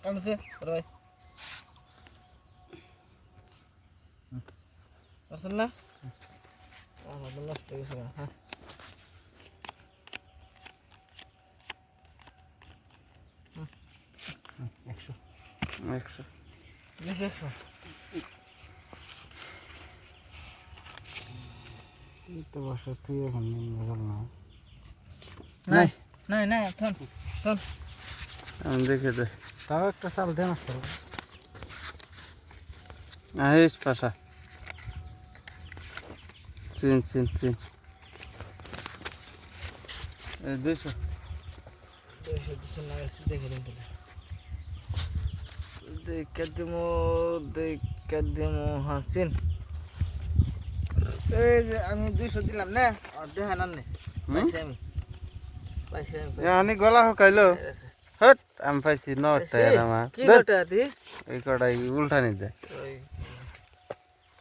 কাটছে রয় আসল না আমাদের নষ্ট হয়ে গেছে হ্যাঁ একশো নিচে 100 তো বসে তুই এখন নিয়ে না নাই নাই নাই থন থন আমি দেখে দে তাও একটা চাল দেন আসতে আহিস পাশা চিন এই 200 না দেখে দিন দেখে দিমো হাসিন এই যে আমি 200 দিলাম না আর দেখা না নে পাইছি আমি আনি গলা হকাইলো হট আমি পাইছি 9 টাকা আমার কি কটা দি এই কটাই উল্টানি দে ওই